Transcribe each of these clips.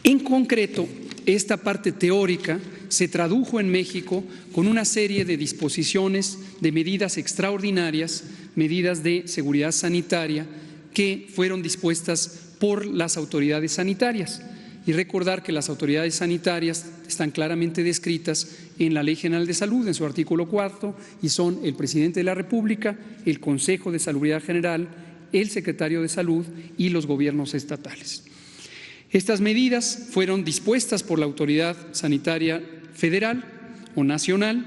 En concreto, esta parte teórica se tradujo en México con una serie de disposiciones de medidas extraordinarias, medidas de seguridad sanitaria que fueron dispuestas por las autoridades sanitarias. Y recordar que las autoridades sanitarias están claramente descritas en la Ley General de Salud, en su artículo 4, y son el Presidente de la República, el Consejo de Salubridad General, el Secretario de Salud y los gobiernos estatales. Estas medidas fueron dispuestas por la Autoridad Sanitaria Federal o Nacional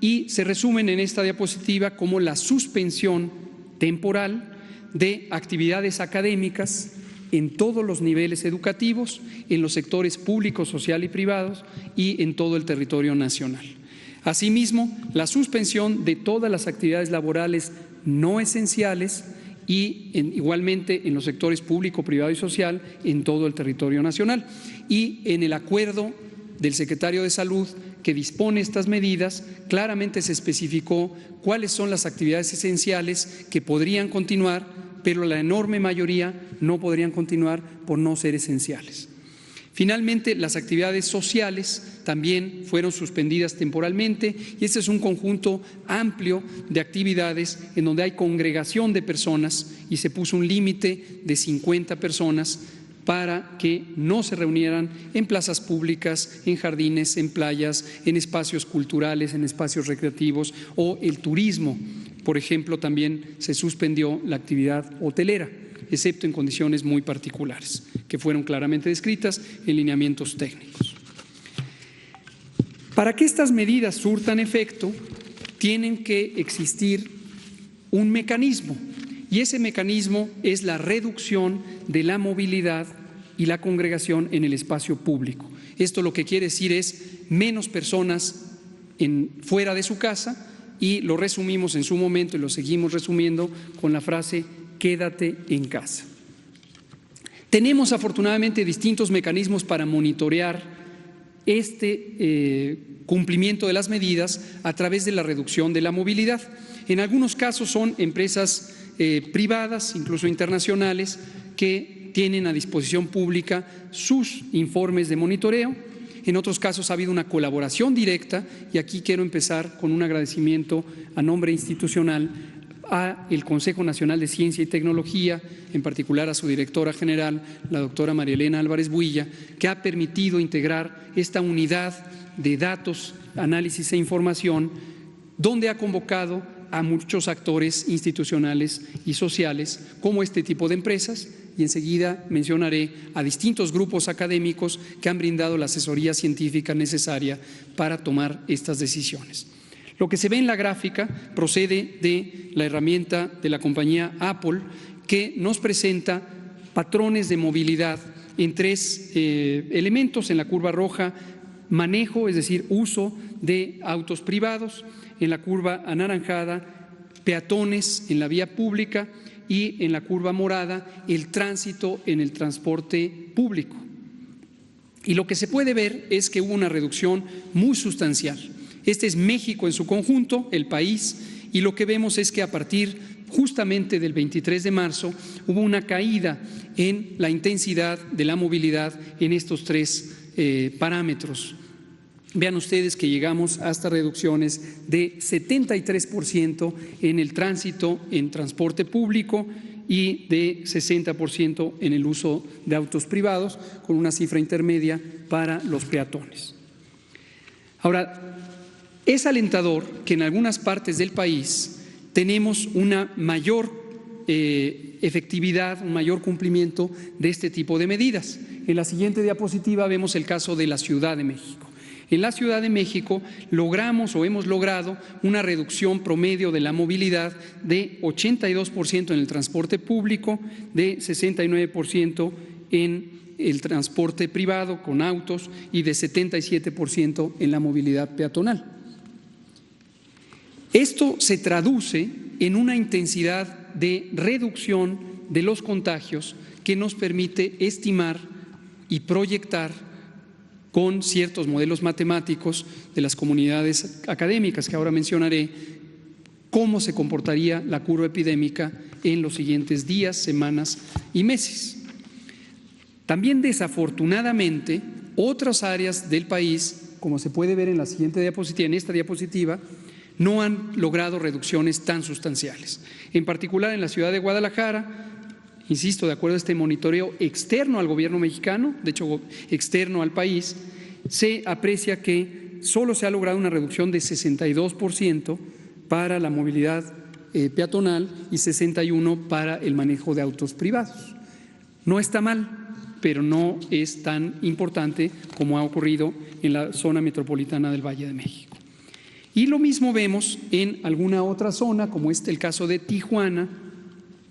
y se resumen en esta diapositiva como la suspensión temporal de actividades académicas en todos los niveles educativos, en los sectores público, social y privados y en todo el territorio nacional. Asimismo, la suspensión de todas las actividades laborales no esenciales y igualmente en los sectores público, privado y social en todo el territorio nacional. Y en el acuerdo del secretario de Salud que dispone estas medidas, claramente se especificó cuáles son las actividades esenciales que podrían continuar, pero la enorme mayoría no podrían continuar por no ser esenciales. Finalmente, las actividades sociales también fueron suspendidas temporalmente y este es un conjunto amplio de actividades en donde hay congregación de personas y se puso un límite de 50 personas para que no se reunieran en plazas públicas, en jardines, en playas, en espacios culturales, en espacios recreativos o el turismo. Por ejemplo, también se suspendió la actividad hotelera, excepto en condiciones muy particulares, que fueron claramente descritas en lineamientos técnicos. Para que estas medidas surtan efecto, tienen que existir un mecanismo, y ese mecanismo es la reducción de la movilidad y la congregación en el espacio público. Esto lo que quiere decir es menos personas fuera de su casa, y lo resumimos en su momento y lo seguimos resumiendo con la frase quédate en casa. Tenemos afortunadamente distintos mecanismos para monitorear este cumplimiento de las medidas a través de la reducción de la movilidad. En algunos casos son empresas privadas, incluso internacionales, que tienen a disposición pública sus informes de monitoreo. En otros casos ha habido una colaboración directa y aquí quiero empezar con un agradecimiento a nombre institucional al Consejo Nacional de Ciencia y Tecnología, en particular a su directora general, la doctora María Elena Álvarez Builla, que ha permitido integrar esta unidad de datos, análisis e información, donde ha convocado a muchos actores institucionales y sociales como este tipo de empresas, y enseguida mencionaré a distintos grupos académicos que han brindado la asesoría científica necesaria para tomar estas decisiones. Lo que se ve en la gráfica procede de la herramienta de la compañía Apple, que nos presenta patrones de movilidad en tres elementos. En la curva roja, manejo, es decir, uso de autos privados; en la curva anaranjada, peatones en la vía pública; y en la curva morada, el tránsito en el transporte público. Y lo que se puede ver es que hubo una reducción muy sustancial. Este es México en su conjunto, el país, y lo que vemos es que a partir justamente del 23 de marzo hubo una caída en la intensidad de la movilidad en estos tres parámetros. Vean ustedes que llegamos hasta reducciones de 73% en el tránsito en transporte público y de 60% en el uso de autos privados, con una cifra intermedia para los peatones. Ahora, es alentador que en algunas partes del país tenemos una mayor efectividad, un mayor cumplimiento de este tipo de medidas. En la siguiente diapositiva vemos el caso de la Ciudad de México. En la Ciudad de México logramos o hemos logrado una reducción promedio de la movilidad de 82% en el transporte público, de 69% en el transporte privado con autos y de 77% en la movilidad peatonal. Esto se traduce en una intensidad de reducción de los contagios que nos permite estimar y proyectar con ciertos modelos matemáticos de las comunidades académicas que ahora mencionaré, cómo se comportaría la curva epidémica en los siguientes días, semanas y meses. También, desafortunadamente, otras áreas del país, como se puede ver en la siguiente diapositiva, en esta diapositiva, no han logrado reducciones tan sustanciales. En particular, en la ciudad de Guadalajara, insisto, de acuerdo a este monitoreo externo al gobierno mexicano, de hecho externo al país, se aprecia que solo se ha logrado una reducción de 62% para la movilidad peatonal y 61% para el manejo de autos privados. No está mal, pero no es tan importante como ha ocurrido en la zona metropolitana del Valle de México. Y lo mismo vemos en alguna otra zona, como es el caso de Tijuana,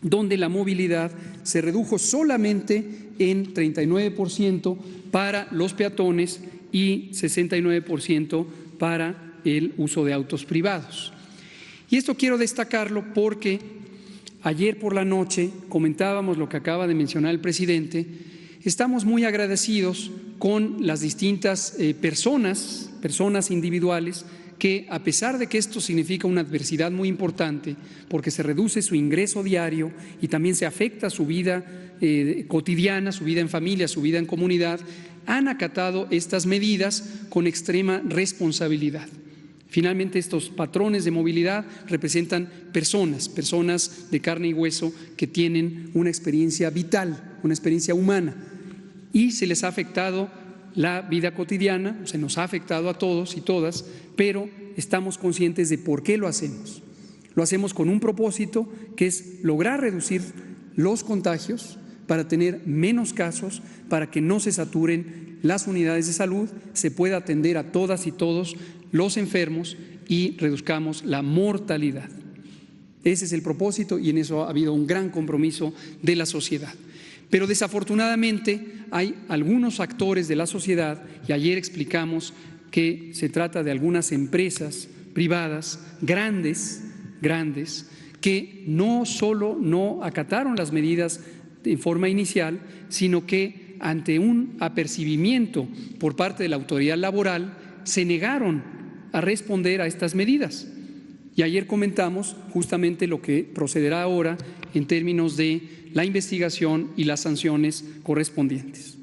donde la movilidad se redujo solamente en 39% para los peatones y 69% para el uso de autos privados. Y esto quiero destacarlo porque ayer por la noche comentábamos lo que acaba de mencionar el presidente. Estamos muy agradecidos con las distintas personas individuales que, a pesar de que esto significa una adversidad muy importante, porque se reduce su ingreso diario y también se afecta su vida cotidiana, su vida en familia, su vida en comunidad, han acatado estas medidas con extrema responsabilidad. Finalmente, estos patrones de movilidad representan personas de carne y hueso que tienen una experiencia vital, una experiencia humana, y se les ha afectado la vida cotidiana, se nos ha afectado a todos y todas, pero estamos conscientes de por qué lo hacemos. Lo hacemos con un propósito, que es lograr reducir los contagios para tener menos casos, para que no se saturen las unidades de salud, se pueda atender a todas y todos los enfermos y reduzcamos la mortalidad. Ese es el propósito y en eso ha habido un gran compromiso de la sociedad. Pero desafortunadamente hay algunos actores de la sociedad, y ayer explicamos que se trata de algunas empresas privadas grandes, que no solo no acataron las medidas en forma inicial, sino que ante un apercibimiento por parte de la autoridad laboral se negaron a responder a estas medidas. Y ayer comentamos justamente lo que procederá ahora en términos de la investigación y las sanciones correspondientes,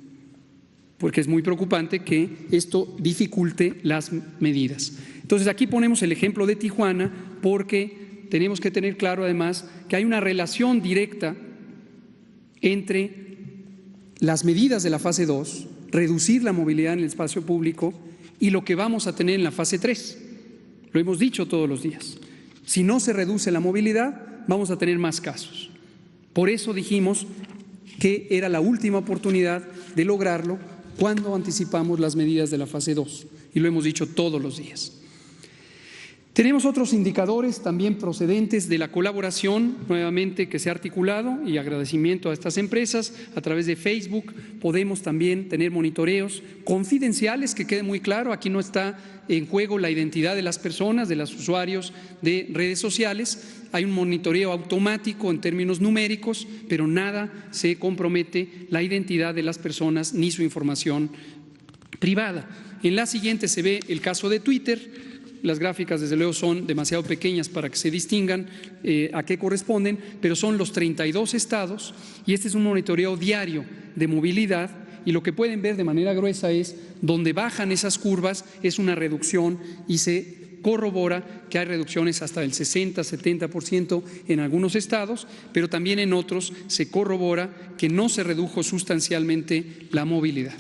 porque es muy preocupante que esto dificulte las medidas. Entonces, aquí ponemos el ejemplo de Tijuana porque tenemos que tener claro además que hay una relación directa entre las medidas de la fase 2, reducir la movilidad en el espacio público, y lo que vamos a tener en la fase 3. Lo hemos dicho todos los días. Si no se reduce la movilidad, vamos a tener más casos. Por eso dijimos que era la última oportunidad de lograrlo cuando anticipamos las medidas de la fase 2, y lo hemos dicho todos los días. Tenemos otros indicadores también procedentes de la colaboración, nuevamente, que se ha articulado, y agradecimiento a estas empresas. A través de Facebook podemos también tener monitoreos confidenciales, que quede muy claro, aquí no está en juego la identidad de las personas, de los usuarios de redes sociales. Hay un monitoreo automático en términos numéricos, pero nada se compromete la identidad de las personas ni su información privada. En la siguiente se ve el caso de Twitter. Las gráficas, desde luego, son demasiado pequeñas para que se distingan a qué corresponden, pero son los 32 estados y este es un monitoreo diario de movilidad, y lo que pueden ver de manera gruesa es donde bajan esas curvas, es una reducción, y se corrobora que hay reducciones hasta del 60-70% en algunos estados, pero también en otros se corrobora que no se redujo sustancialmente la movilidad.